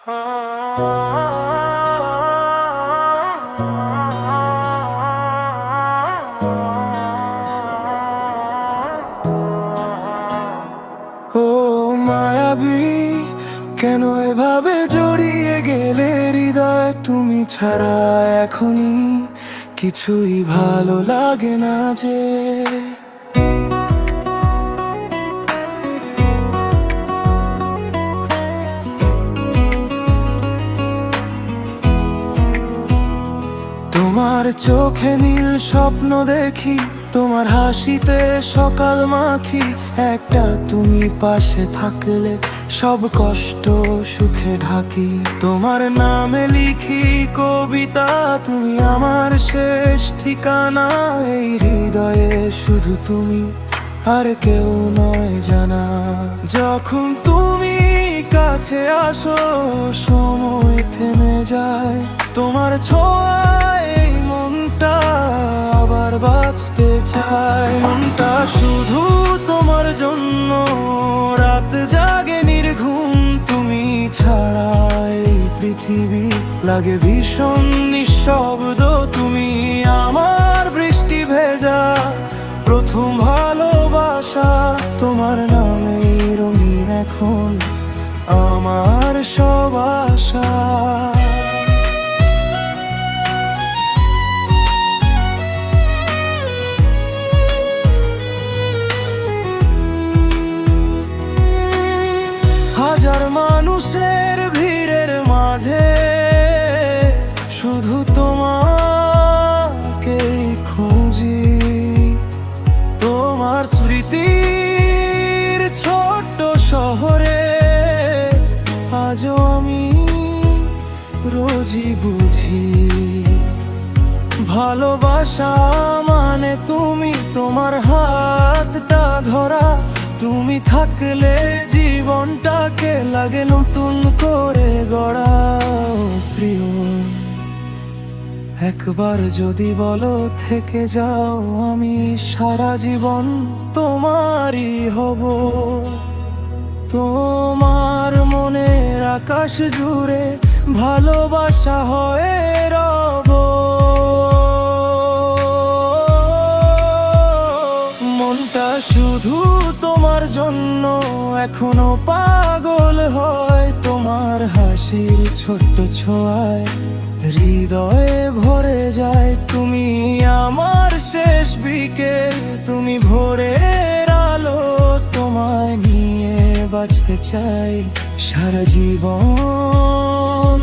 ও মায়াবী, কেন এভাবে জড়িয়ে গেলে হৃদয়? তুমি ছাড়া এখনই কিছুই ভালো লাগে না যে। তোমার চোখে নীল স্বপ্ন দেখি, তোমার হাসিতে সকাল মাখি। একটা তুমি পাশে থাকলে সব কষ্ট সুখে ঢাকি। তোমার নামে লিখি কবিতা, তুমি আমার শেষ ঠিকানা। এই হৃদয়ে শুধু তুমি, আর কেউ নয় জানা। যখন তুমি কাছে আসো সময় থেমে যায়, তোমার ছোঁয়ায় মনটা আবার বাঁচতে চায়। মনটা শুধু তোমার জন্য রাত জাগে নির্ঘুম। তুমি ছাড়া এই পৃথিবী লাগে ভীষণ নিঃশব্দ। তুমি আমার বৃষ্টি ভেজা প্রথম ভালোবাসা। তোমার নামে রঙিন এখন আমার সব আশা। হাজার মানুষের ভিড়ের মাঝে শুধু তোমাকেই খুঁজি। তোমার স্মৃতির ছোট্ট শহরে আজও আমি রোজই বুঝি। ভালোবাসা মানে তুমি, তোমার হাতটা ধরা। তুমি থাকলে জীবনটাকে লাগে নতুন করে গড়া। প্রিয়, একবার যদি বলো থেকে যাও, আমি সারা জীবন তোমারই হব। তোমার মনের আকাশ জুড়ে ভালোবাসা হয়ে রব। মনটা শুধু তোমার জন্য এখনো পাগল হয়। তোমার হাসির ছোট্ট ছোঁয়ায় হৃদয়ে ভরে যায়। তুমি আমার শেষ বিকেল, তুমি ভোরের আলো। তোমায় নিয়ে বাঁচতে চাই সারা জীবন।